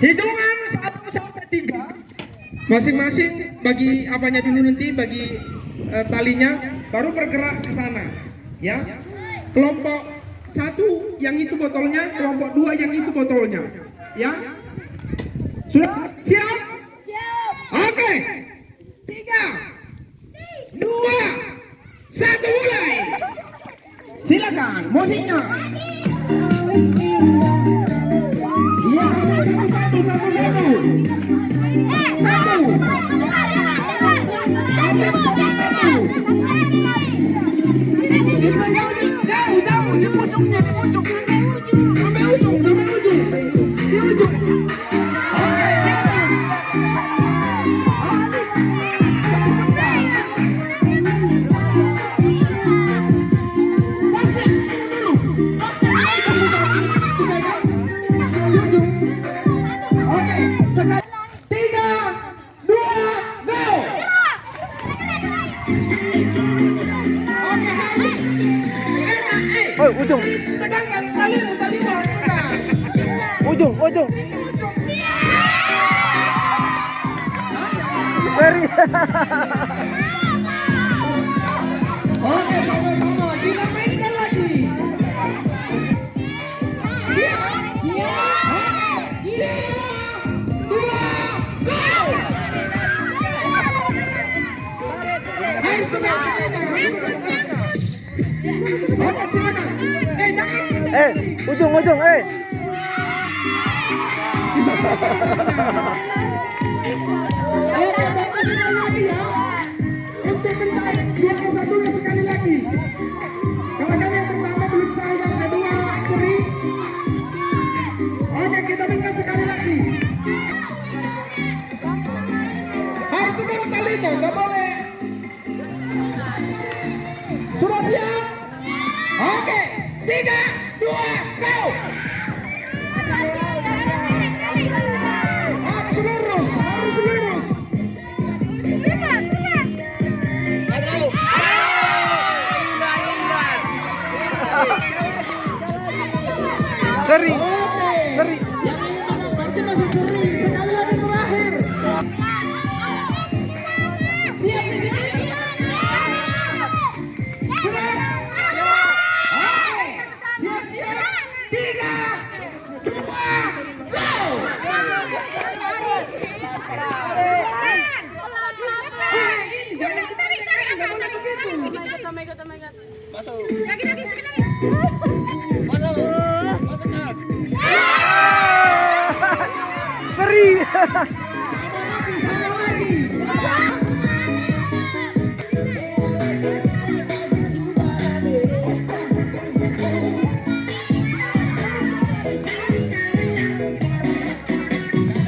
Hitungan 1 sampai 3. Masing-masing bagi apanya dulu nanti, bagi talinya, baru bergerak ke sana. Ya. Kelompok 1 yang itu botolnya, kelompok 2 yang itu botolnya. Ya. Sudah siap? Siap. Oke. 3, 2, 1 mulai. Silakan musiknya. Iya, satu. Satu. Jauh, di ujungnya, di ujung. Sampai ujung. Di ujung. Oke. Oh, ujung. Tegakkan talimu, Ujung. Seri. Oke, sama-sama. Kita mainkan lagi. Siap. Oke. 3, 2, go. Harus tegak. Oke, silakan. Jangan. Ujung. Oke, Bapak sekali lagi ya. Untuk mencari 2 sekali lagi. Kalau kalian yang pertama belum sah, yang kedua seri. Oke, kita minta sekali lagi. Harus tukar talinya, nggak boleh. Sudah siap? Oke, 3, 2, go. Harus lurus. Seri. Yang ini berarti masih seri. Sekali lagi terakhir. Siap di sini. Sudah. Oke. Siap. 3, 2, go. Seri.